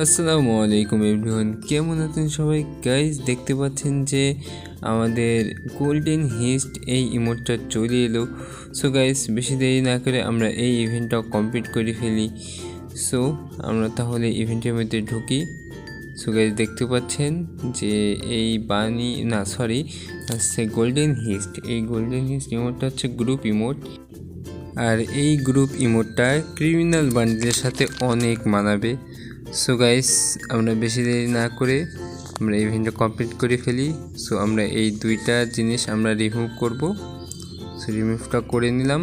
আসসালামু আলাইকুম এভরিওয়ান, কেমন আছেন সবাই? গাইজ দেখতে পাচ্ছেন যে আমাদের গোল্ডেন হিস্ট এই ইমোটটা চলে এলো। সো গাইজ বেশি দেরি না করে আমরা এই ইভেন্টটা কমপ্লিট করে ফেলি। সো আমরা তাহলে ইভেন্টের মধ্যে ঢুকি। সো গাইজ দেখতে পাচ্ছেন যে এই হচ্ছে গোল্ডেন হিস্ট। এই গোল্ডেন হিস্ট ইমোটটা হচ্ছে গ্রুপ ইমোট, আর এই গ্রুপ ইমোটটা ক্রিমিনাল বান্ডেলের সাথে অনেক মানাবে। সো গাইস আমরা বেশি দেরি না করে আমরা ইভেন্টটা কমপ্লিট করে ফেলি। সো আমরা এই দুইটা জিনিস আমরা রিমুভ করব। সো রিমুভটা করে নিলাম।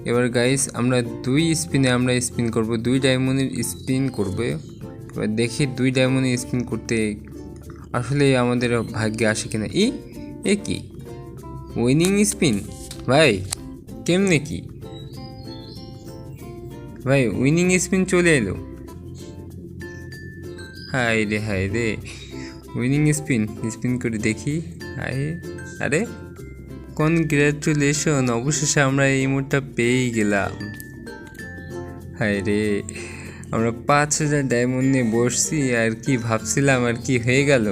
এবার গাইস আমরা দুই স্পিনে স্পিন করব, 2 ডায়মন্ডের স্পিন করব। এবার দেখি 2 ডায়মন্ডের স্পিন করতে আসলে আমাদের ভাগ্যে আসে কিনা। এ কি উইনিং স্পিন ভাই? কেমনে কি ভাই উইনিং স্পিন চলে এলো? হাই রে উইনিং স্পিন করে দেখি। আরে কনগ্রাচুলেশন, অবশেষে আমরা এই ইমোটটা পেয়ে গেলাম। হাই রে, আমরা 5000 ডায়মন্ড নিয়ে বসছি আর কি ভাবছিলাম, আর কি হয়ে গেল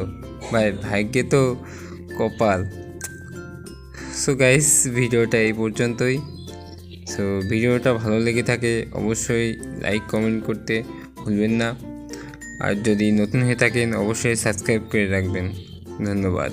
ভাই, ভাগ্যে তো কপাল। সো গাইস ভিডিওটা এই পর্যন্তই। সো ভিডিওটা ভালো লেগে থাকে অবশ্যই লাইক কমেন্ট করতে ভুলবেন না, আর যদি নতুন হয়ে থাকেন অবশ্যই সাবস্ক্রাইব করে রাখবেন। ধন্যবাদ।